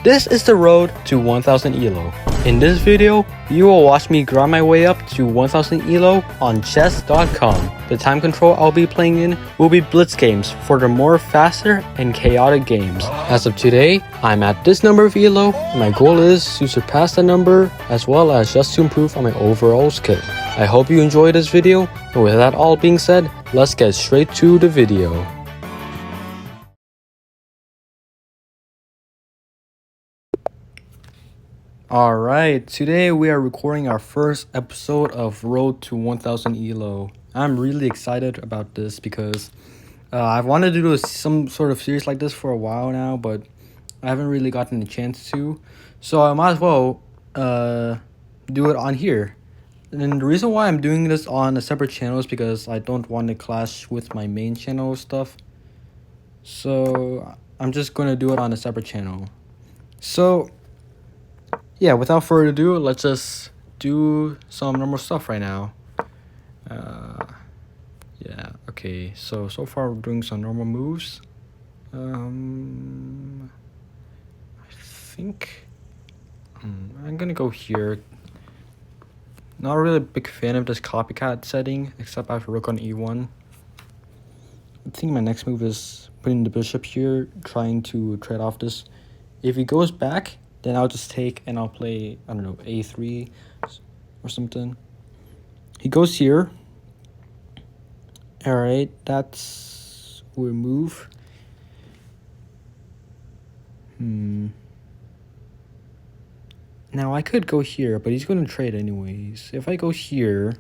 This is the road to 1000 ELO. In this video, you will watch me grind my way up to 1000 ELO on chess.com. The time control I'll be playing in will be blitz games for the more faster and chaotic games. As of today, I'm at this number of ELO, and my goal is to surpass that number as well as just to improve on my overall skill. I hope you enjoyed this video, and with that all being said, let's get straight to the video. Alright, today we are recording our first episode of Road to 1000 ELO. I'm really excited about this because I've wanted to do some sort of series like this for a while now, but I haven't really gotten a chance to. So I might as well do it on here. And the reason why I'm doing this on a separate channel is because I don't want to clash with my main channel stuff. So I'm just going to do it on a separate channel. So yeah, without further ado, let's just do some normal stuff right now. Yeah, okay, so far we're doing some normal moves. I think I'm gonna go here. Not really a big fan of this copycat setting, except I have rook on e1. I think my next move is putting the bishop here, trying to trade off this. If he goes back, then I'll just take and I'll play, I don't know, a3 or something. He goes here. Alright, that's we move. Now I could go here, but he's going to trade anyways. If I go here,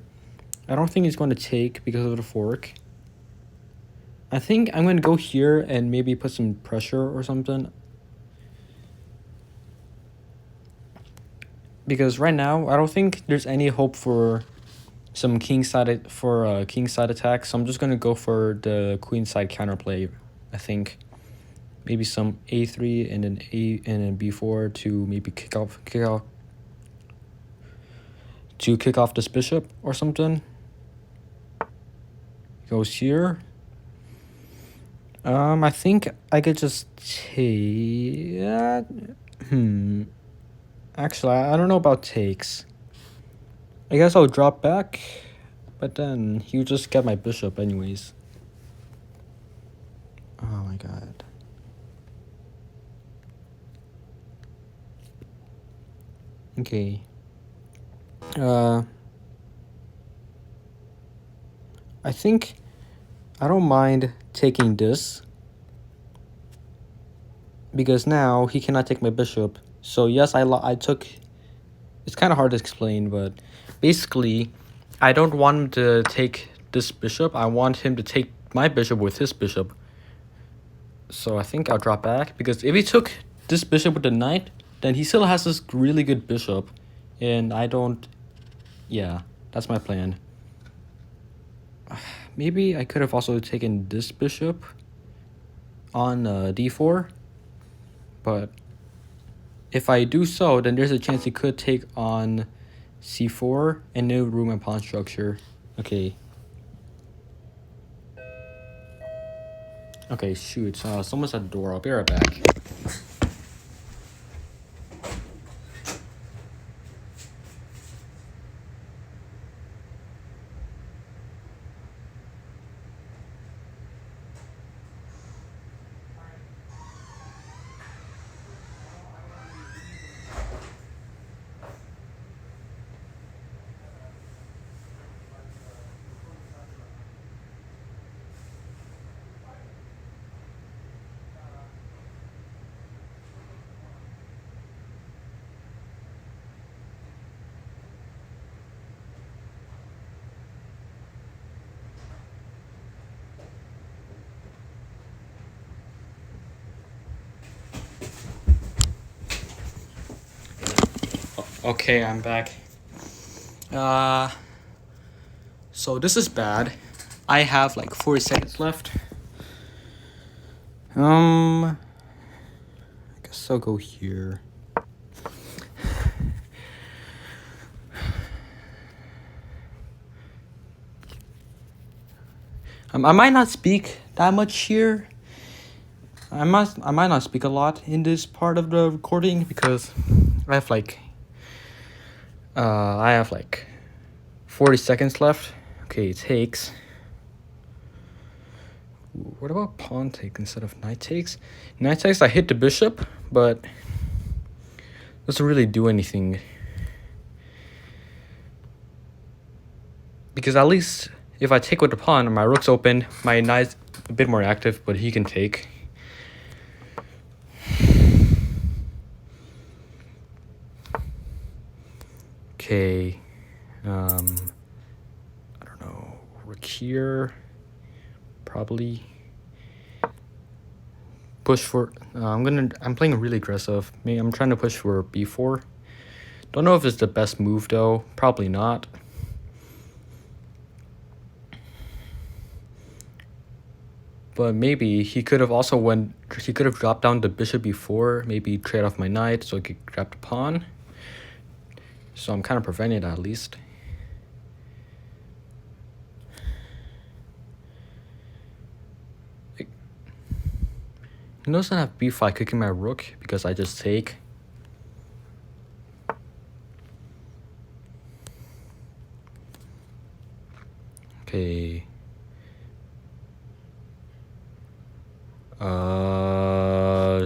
I don't think he's going to take because of the fork. I think I'm going to go here and maybe put some pressure or something. Because right now, I don't think there's any hope for some kingside attack. So I'm just going to go for the queenside counterplay, I think. Maybe some a3 and then b4 to maybe kick off this bishop or something. Goes here. I think I could just take. Actually, I don't know about takes. I guess I'll drop back, but then he'll just get my bishop anyways. Oh my god. Okay. I think I don't mind taking this because now he cannot take my bishop. So yes, I took. It's kind of hard to explain, but basically, I don't want him to take this bishop. I want him to take my bishop with his bishop. So I think I'll drop back because if he took this bishop with the knight, then he still has this really good bishop, and I don't. Yeah, that's my plan. Maybe I could have also taken this bishop on d4, but if I do so, then there's a chance he could take on c4 and no ruin my pawn structure. Okay. Okay, shoot. Someone's at the door. I'll be right back. Okay, I'm back. So this is bad. I have like 40 seconds left. I guess I'll go here. I might not speak that much here I might not speak a lot in this part of the recording because I have like 40 seconds left. Okay, takes. What about pawn take instead of knight takes? Knight takes, I hit the bishop, but doesn't really do anything. Because at least if I take with the pawn, my rook's open, my knight's a bit more active, but he can take. Okay, I don't know, rook here, probably. Push for, I'm playing really aggressive. I'm trying to push for b4. Don't know if it's the best move though, probably not. But maybe he could have also dropped down the bishop before, maybe trade off my knight so I could grab the pawn. So I'm kind of preventing that at least. He doesn't have b5 kicking my rook because I just take. Okay.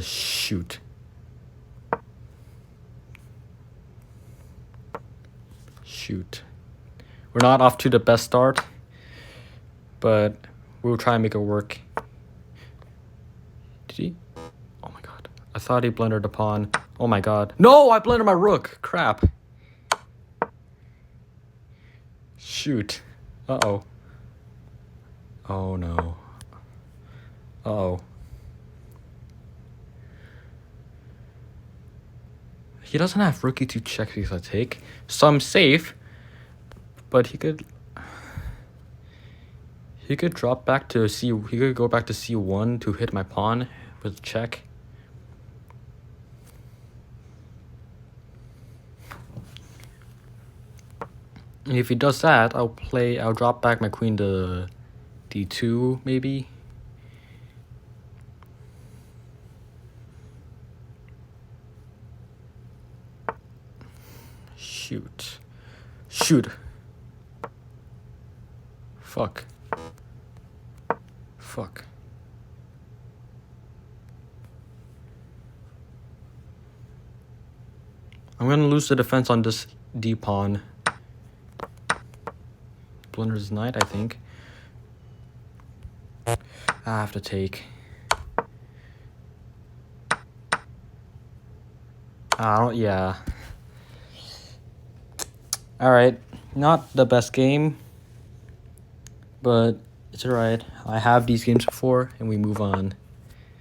Shoot. Shoot. We're not off to the best start, but we'll try and make it work. Did he? Oh my god. I thought he blundered the pawn. Oh my god. No, I blundered my rook. Crap. Shoot. Uh-oh. Oh no. Uh-oh. He doesn't have rook e2 check because I take, so I'm safe. But he could drop back to he could go back to c1 to hit my pawn with check. And if he does that, I'll drop back my queen to d2 maybe. Shoot. Fuck. I'm gonna lose the defense on this d pawn. Blunders knight, I think. I have to take. Yeah. Alright, not the best game, but it's alright. I have these games before, and we move on.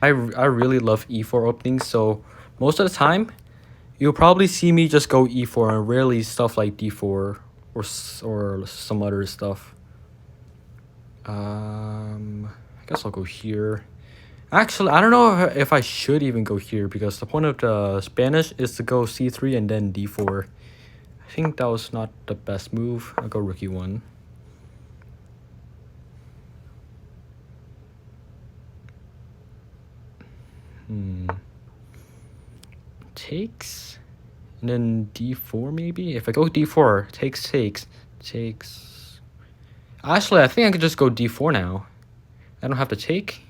I really love e4 openings, so most of the time, you'll probably see me just go e4 and rarely stuff like d4 or some other stuff. I guess I'll go here. Actually, I don't know if I should even go here because the point of the Spanish is to go c3 and then d4. I think that was not the best move. I'll go rook e1. Takes. And then d4 maybe? If I go d4, takes. Actually, I think I could just go d4 now. I don't have to take.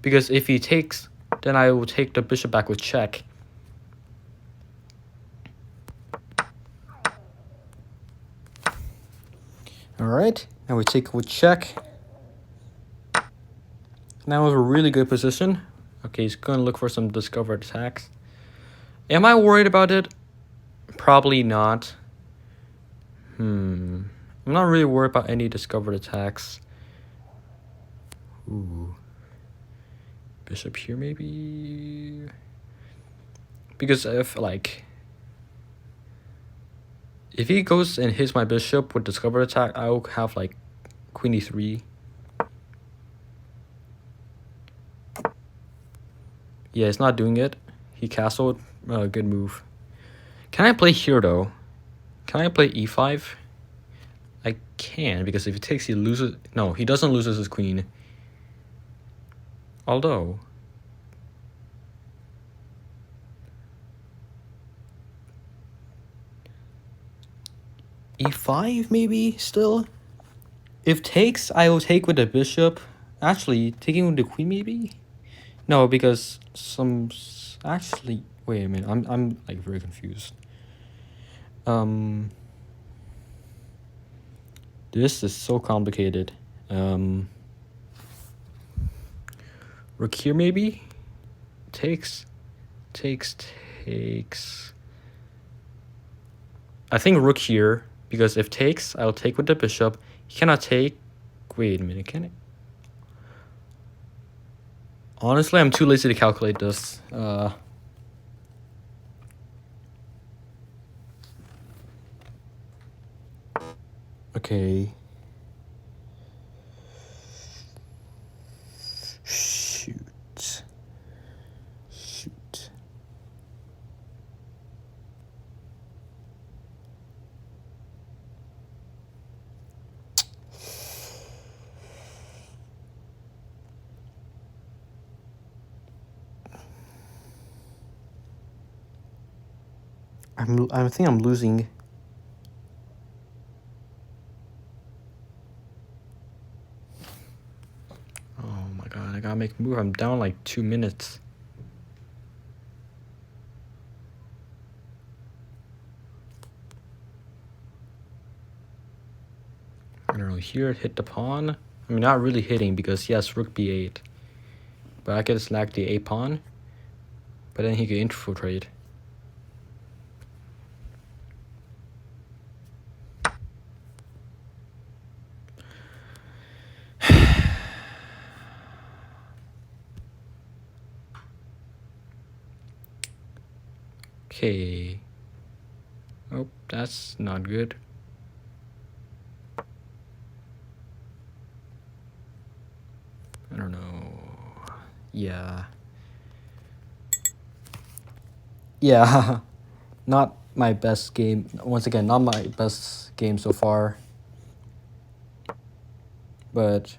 Because if he takes, then I will take the bishop back with check. Alright, now we take with check. Now is a really good position. Okay, he's going to look for some discovered attacks. Am I worried about it? Probably not. I'm not really worried about any discovered attacks. Ooh. Bishop here maybe? Because if he goes and hits my bishop with discovered attack, I'll have like queen e3. Yeah, it's not doing it. He castled. Good move. Can I play here though? Can I play e5? I can, because if he takes, he loses. No, he doesn't lose his queen. Although, e5 maybe still. If takes, I will take with the bishop. Actually, taking with the queen maybe. No, because actually wait a minute. I'm like very confused. This is so complicated. Rook here maybe. Takes. I think rook here, because if takes, I'll take with the bishop. He cannot take. Wait a minute, can it? Honestly, I'm too lazy to calculate this. Okay. Shoot. I think I'm losing. Oh my god, I gotta make a move. I'm down like 2 minutes. I don't know, here hit the pawn. I mean, not really hitting because he has rook b8. But I could select the a pawn. But then he could infiltrate. Okay. Oh, that's not good. I don't know. Yeah. Yeah. Not my best game. Once again, not my best game so far. But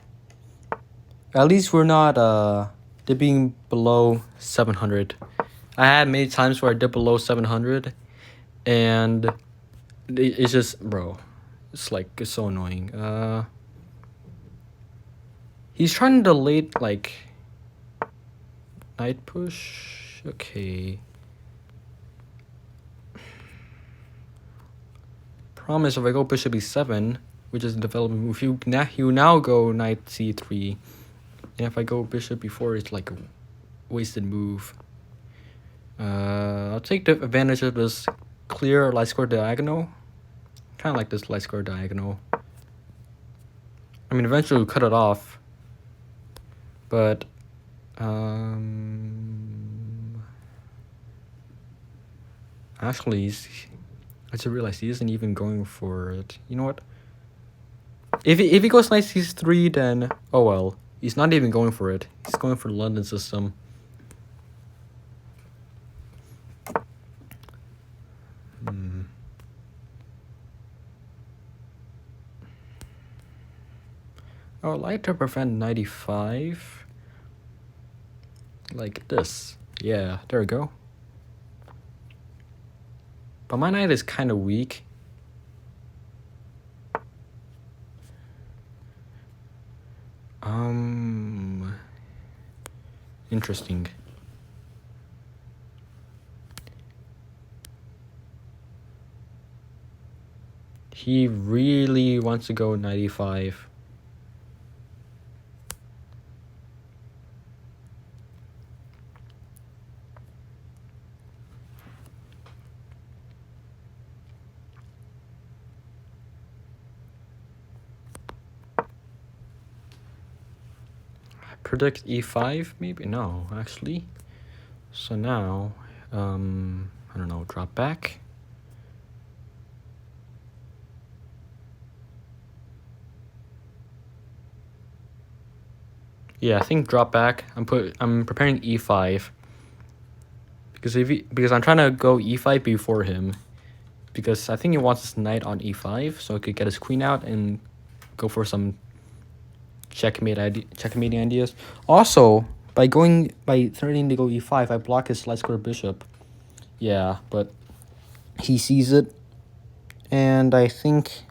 at least we're not dipping below 700. I had many times where I dip below 700 and it's just, bro, it's like, it's so annoying. He's trying to delay like knight push. Okay. Promise if I go bishop e7, which is a development move, you now go knight c3. And if I go bishop b4, it's like a wasted move. I'll take the advantage of this clear light square diagonal. Kind of like this light square diagonal. I mean, eventually we'll cut it off. But, actually, I just realized he isn't even going for it. You know what? If he goes knight c3, then, oh well. He's not even going for it. He's going for the London system. I would like to prevent 95. Like this. Yeah, there we go. But my knight is kind of weak. Interesting. He really wants to go 95. Predict e5 maybe? No, actually. So now, I don't know, drop back. Yeah, I think drop back. I'm preparing e5. Because I'm trying to go e5 before him. Because I think he wants his knight on e5 so he could get his queen out and go for some checkmating ideas. Also, by threatening to go e5, I block his light square bishop. Yeah, but he sees it, And I think...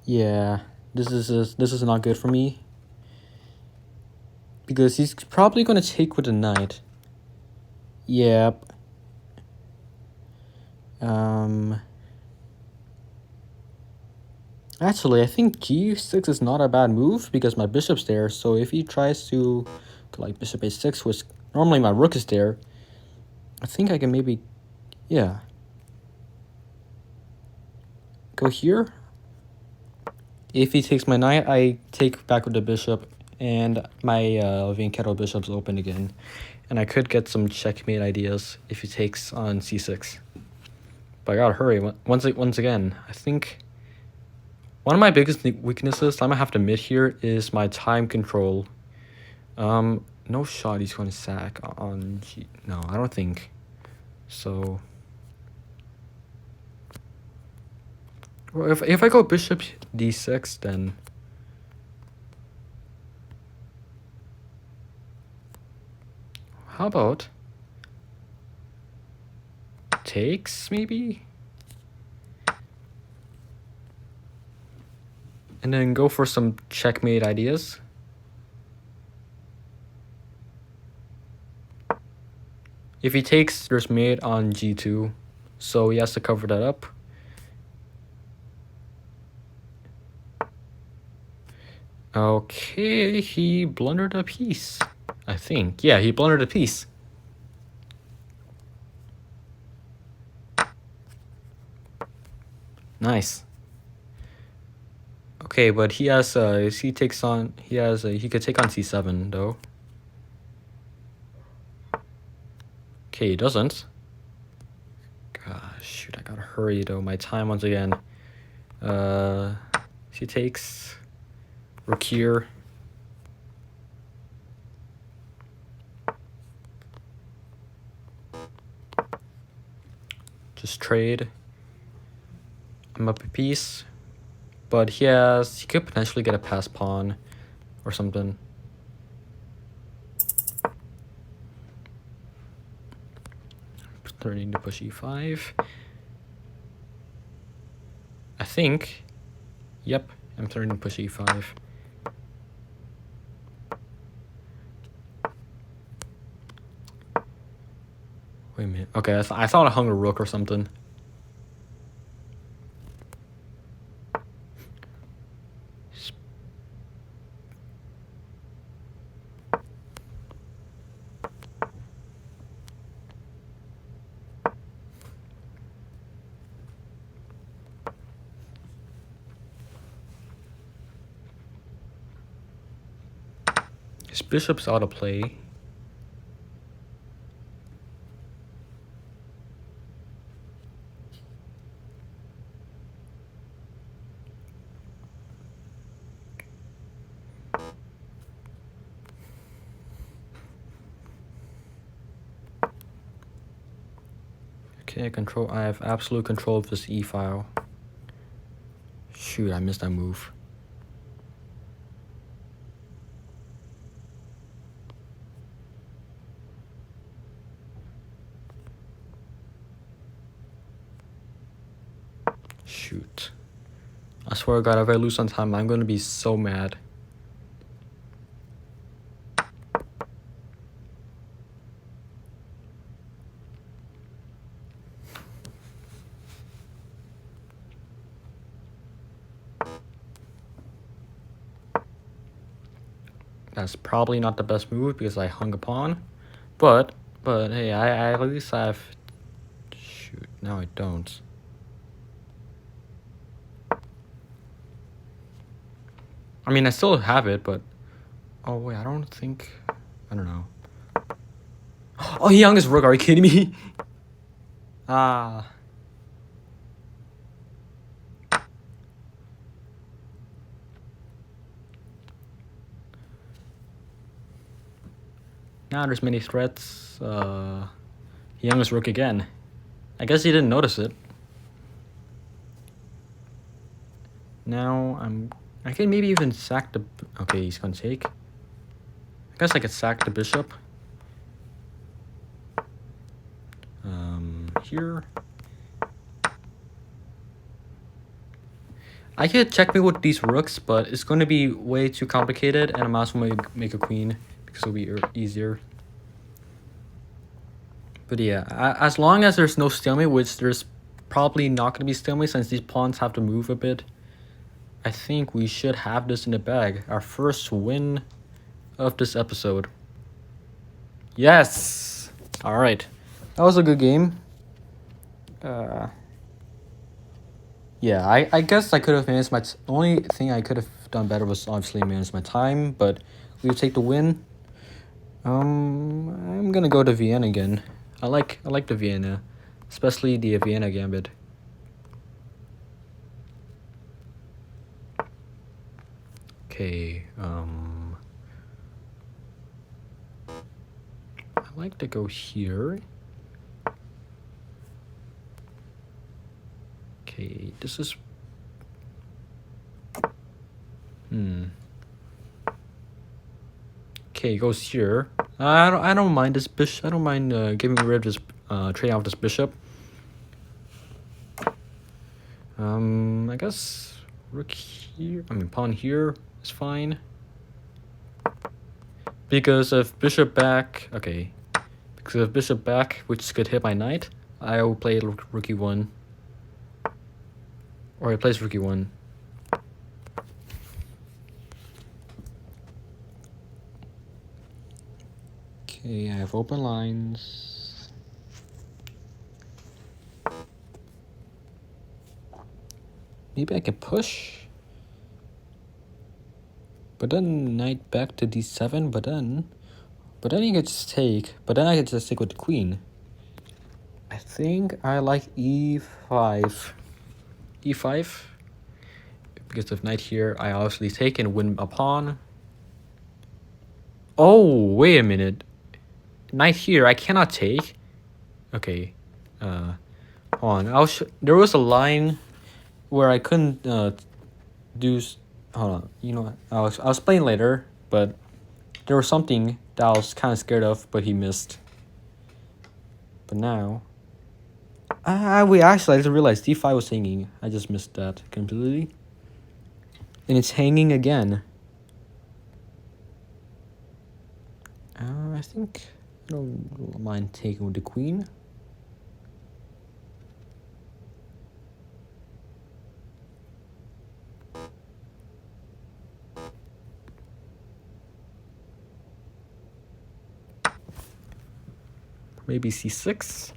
yeah, this is not good for me. Because he's probably gonna take with the knight. Yep. Actually, I think g6 is not a bad move because my bishop's there. So if he tries to like bishop a6, which normally my rook is there, I think I can maybe, yeah, go here. If he takes my knight, I take back with the bishop, and my Vinketto bishop's open again. And I could get some checkmate ideas if he takes on c6. But I gotta hurry. Once again, I think one of my biggest weaknesses, I'm gonna have to admit here, is my time control. No shot he's gonna sack on G. No, I don't think so. Well, if I go bishop d6, then how about takes maybe? And then go for some checkmate ideas. If he takes, there's mate on g2, so he has to cover that up. Okay, he blundered a piece, I think. Yeah, he blundered a piece. Nice. Okay, but he has he takes on he could take on c7 though. Okay, he doesn't. Gosh, shoot, I gotta hurry though. My time once again. She takes rook here. Just trade. I'm up a piece. But he could potentially get a pass pawn or something. Starting to push e5. I think. Yep, I'm starting to push e5. Wait a minute. Okay, I thought I hung a rook or something. His bishop's out of play. Okay, I have absolute control of this e-file. Shoot, I missed that move. Shoot. I swear to God, if I lose on time, I'm gonna be so mad. That's probably not the best move because I hung a pawn. But hey, I at least have... Shoot, now I don't. I mean, I still have it, but... Oh, wait, I don't think... I don't know. Oh, he hung his rook, are you kidding me? Ah... Now there's many threats. He hung his rook again. I guess he didn't notice it. Now I can maybe even sack the... Okay, he's gonna take. guess I could sack the bishop. Here. I could checkmate with these rooks, but it's going to be way too complicated, and I might as well make a queen because it'll be easier. But yeah, as long as there's no stalemate, which there's probably not going to be stalemate since these pawns have to move a bit, I think we should have this in the bag. Our first win of this episode. Yes! Alright. That was a good game. Yeah, I guess I could have managed my... only thing I could have done better was obviously manage my time, but we would take the win. I'm gonna go to Vienna again. I like the Vienna, especially the Vienna Gambit. Okay, I like to go here. Okay, this is... Okay, it goes here. I don't mind this bishop. I don't mind getting rid of this, trading off this bishop. I guess rook here. I mean, pawn here is fine. Because of bishop back, okay. Because of bishop back, which could hit my knight, I will play rook e1. Or I plays rook e1. Okay, I have open lines. Maybe I can push. But then knight back to d7, but then you could just take, but then I could just take with the queen. I think I like e5. e5. Because of knight here, I obviously take and win a pawn. Oh, wait a minute. Knight here, I cannot take. Okay. Hold on. There was a line where I couldn't do... Hold on. You know what? I'll explain later, but there was something that I was kind of scared of, but he missed. But now... wait, actually, I just realized d5 was hanging. I just missed that completely. And it's hanging again. I think I don't mind taking with the queen. Maybe c6.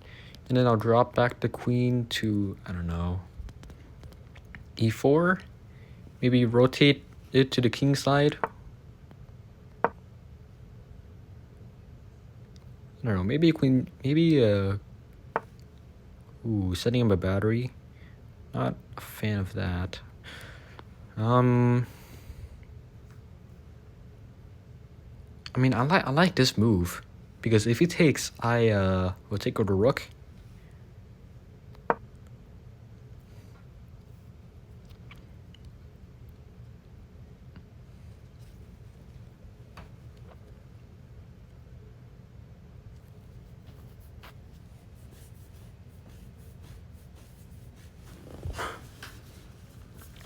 And then I'll drop back the queen to, I don't know, e4. Maybe rotate it to the king side. I don't know, maybe queen, maybe, setting up a battery. Not a fan of that. I mean, I like this move. Because if he takes, I, will take with the rook.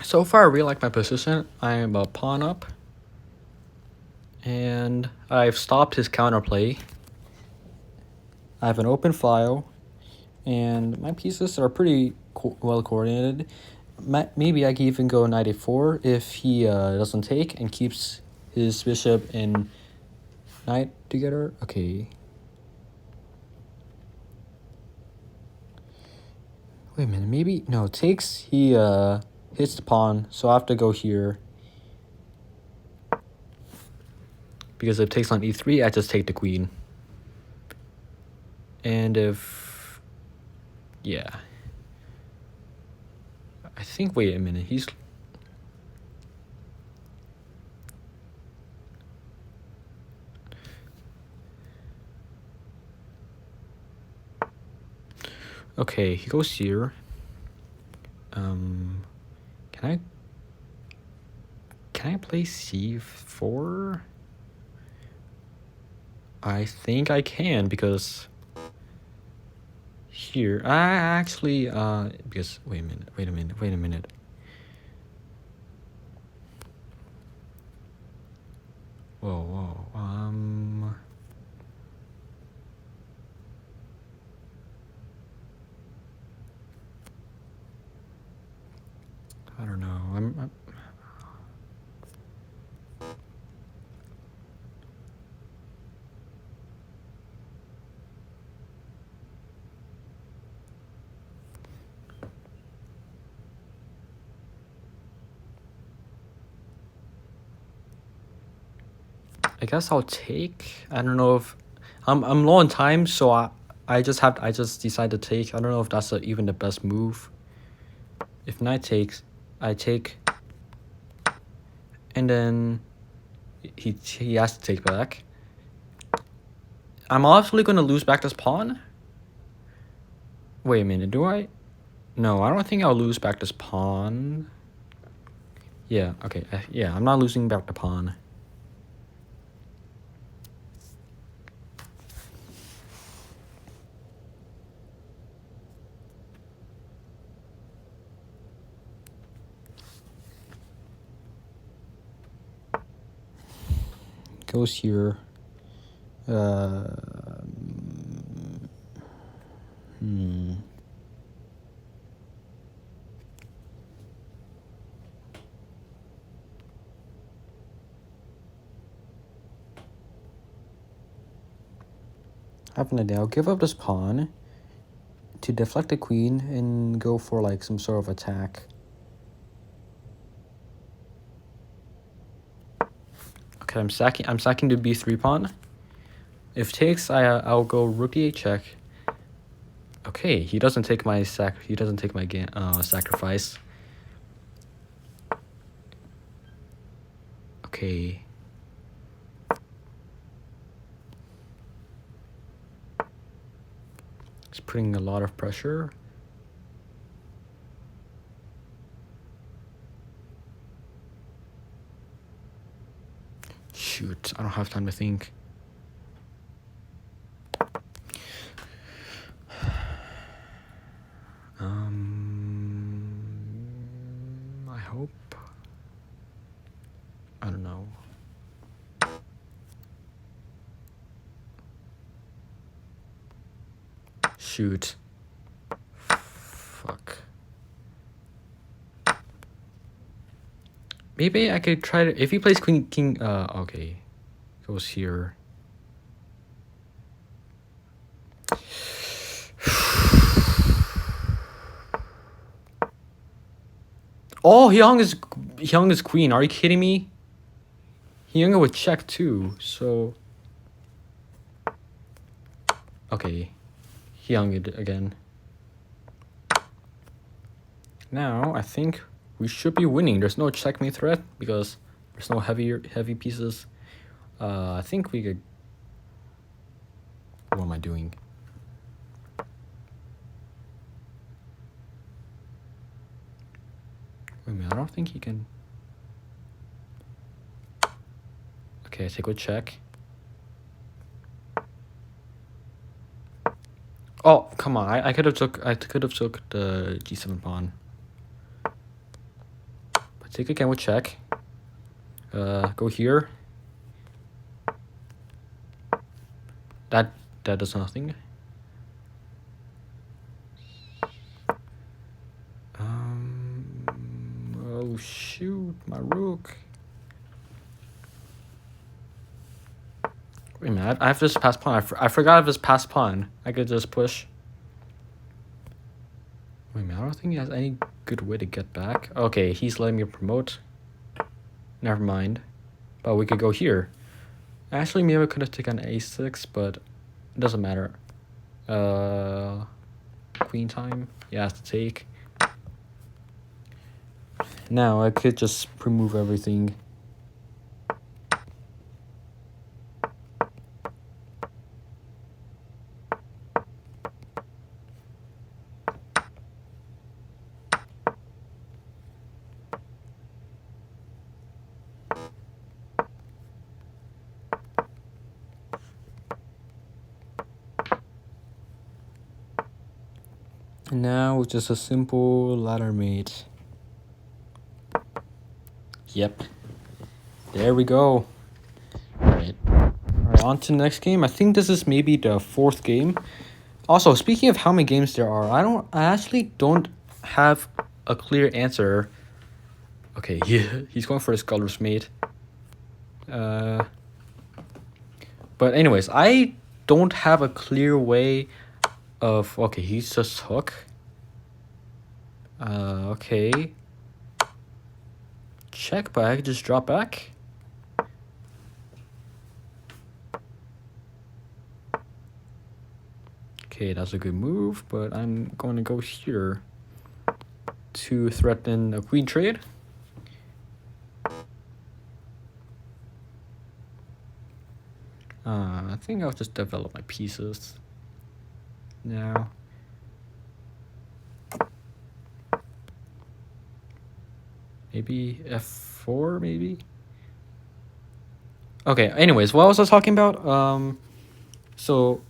So far, I really like my position. I am a pawn up. And I've stopped his counterplay. I have an open file. And my pieces are pretty well coordinated. Maybe I can even go knight a4 if he doesn't take and keeps his bishop and knight together. Okay. Wait a minute, maybe... No, takes, he hits the pawn, so I have to go here. Because if it takes on e3, I just take the queen. And if... Yeah. I think, wait a minute, he's... Okay, he goes here. Can I play c4? I think I can because here I actually because wait a minute. Whoa. I don't know. I'm I guess I'll take. I don't know if I'm low on time, so I just decide to take. I don't know if that's even the best move. If knight takes, I take, and then he has to take back. I'm obviously gonna lose back this pawn. Wait a minute, do I? No, I don't think I'll lose back this pawn. Yeah, okay, yeah, I'm not losing back the pawn. Goes here. I have an idea. I'll give up this pawn to deflect the queen and go for like some sort of attack. Okay, I'm sacking the b3 pawn. If takes, I'll go rook d8 check. Okay, he doesn't take my sacrifice. Okay. It's putting a lot of pressure. Shoot, I don't have time to think. I hope. I don't know. Shoot. Fuck. Maybe I could try to, if he plays queen, king, okay. Goes here. Oh, he hung his queen. Are you kidding me? He hung it with check too, so. Okay. He hung it again. Now, I think we should be winning. There's no checkmate threat because there's no heavy pieces. I think we could. What am I doing? Wait a minute, I don't think he can. Okay, take a check. Oh, come on. I could have took the g7 pawn. But take again with check. Go here. That does nothing. Oh shoot, my rook. Wait a minute, I have this passed pawn. I forgot of this passed pawn. I could just push. Wait a minute, I don't think he has any good way to get back. Okay, he's letting me promote. Never mind. But we could go here. Actually, maybe I could have taken a6, but it doesn't matter. Queen time. Yeah, has to take. Now I could just remove everything. And now it's just a simple ladder mate. Yep. There we go. Alright. Alright, on to the next game. I think this is maybe the 4th game. Also, speaking of how many games there are, I actually don't have a clear answer. Okay, he's going for his colors mate. But anyways, I don't have a clear way of... Okay, he's just hook. Okay. Check, but I could just drop back. Okay, that's a good move, but I'm going to go here to threaten a queen trade. I think I'll just develop my pieces now. Maybe f4, maybe? Okay, anyways, what was I talking about? So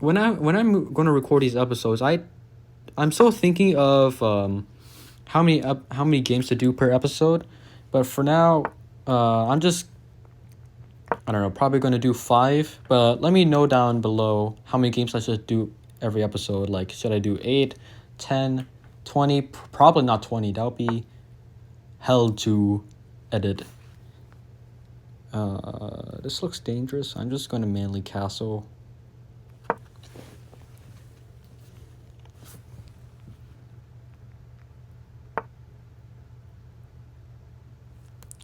when I'm going to record these episodes, I'm still thinking of how many games to do per episode, but for now, I'm just, I don't know, probably going to do 5, but let me know down below how many games I should do every episode. Like, should I do 8, 10, 20? Probably not 20. That would be hell to edit. This looks dangerous. I'm just going to manly castle.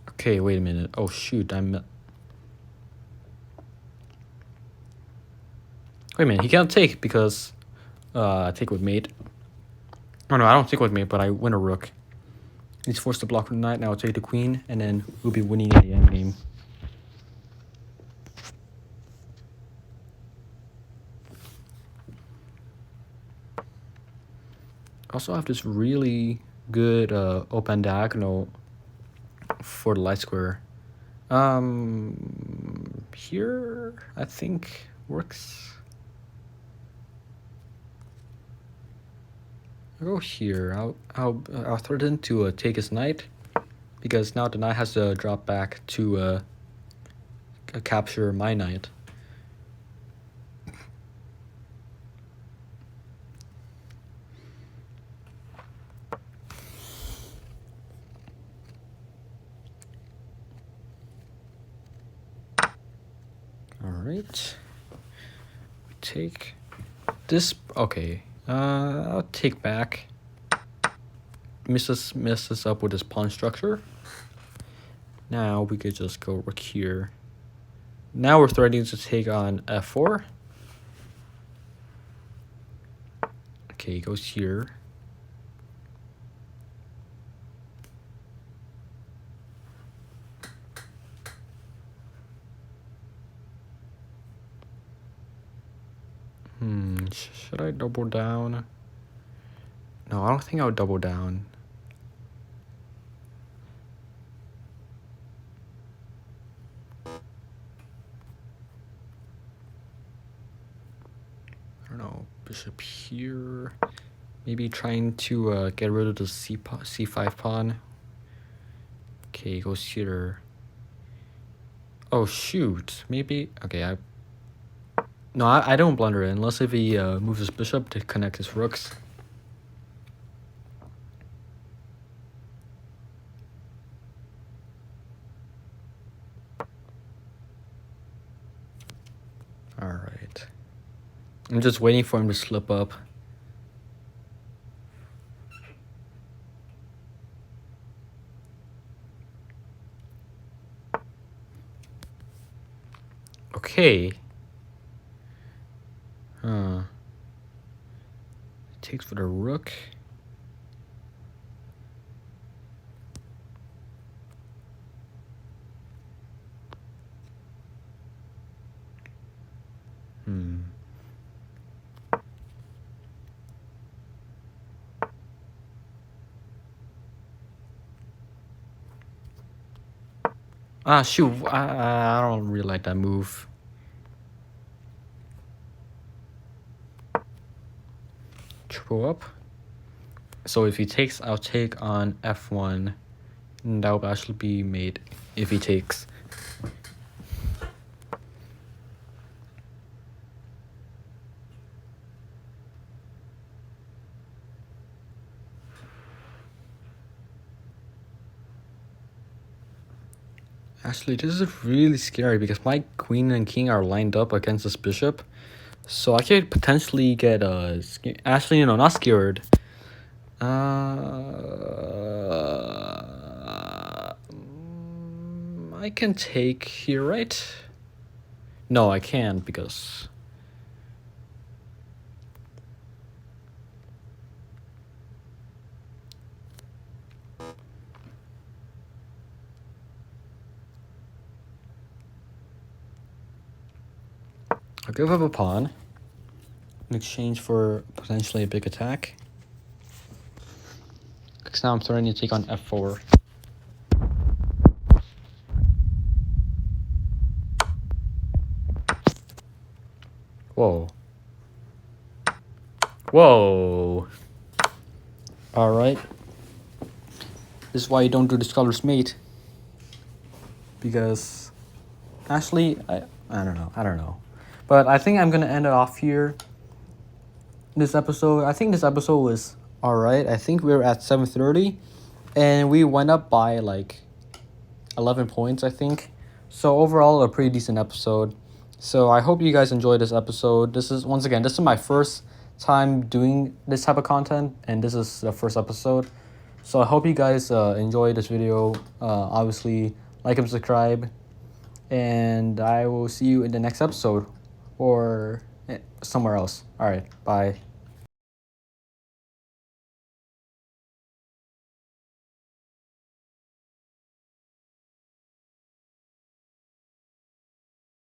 Okay, wait a minute. Oh shoot, wait a minute, he can't take because I take with mate. Oh no, I don't take with mate, but I win a rook. He's forced to block with the knight. Now I'll take the queen, and then we'll be winning in the end game. Also, I have this really good open diagonal for the light square. Here I think works. I'll go here. I'll threaten to take his knight, because now the knight has to drop back to capture my knight. Alright. We take this. Okay. I'll take back. Messes up with his pawn structure. Now we could just go rook here. Now we're threatening to take on f4. Okay, he goes here. Should I double down? No, I don't think I would double down. I don't know, bishop here. Maybe trying to get rid of the c5 pawn. Okay, he goes here. Oh shoot, maybe, okay, no, I don't blunder it, unless if he moves his bishop to connect his rooks. Alright. I'm just waiting for him to slip up. Okay. Takes for the rook. Ah, shoot. I don't really like that move. Triple up. So if he takes, I'll take on f1. And that will actually be mate if he takes. Actually, this is really scary because my queen and king are lined up against this bishop. So I could potentially get actually, you know, not scared. I can take here, right? No, I can't because... I'll give up a pawn in exchange for potentially a big attack. Because now I'm starting to take on f4. Whoa. Whoa. Alright. This is why you don't do the scholar's mate. Because... Actually, I don't know. But I think I'm gonna end it off here. This episode, I think this episode was alright. I think we were at 7:30. And we went up by like 11 points, I think. So overall, a pretty decent episode. So I hope you guys enjoyed this episode. This is my first time doing this type of content, and this is the first episode. So I hope you guys enjoy this video. Obviously, like and subscribe, and I will see you in the next episode or somewhere else. All right, bye.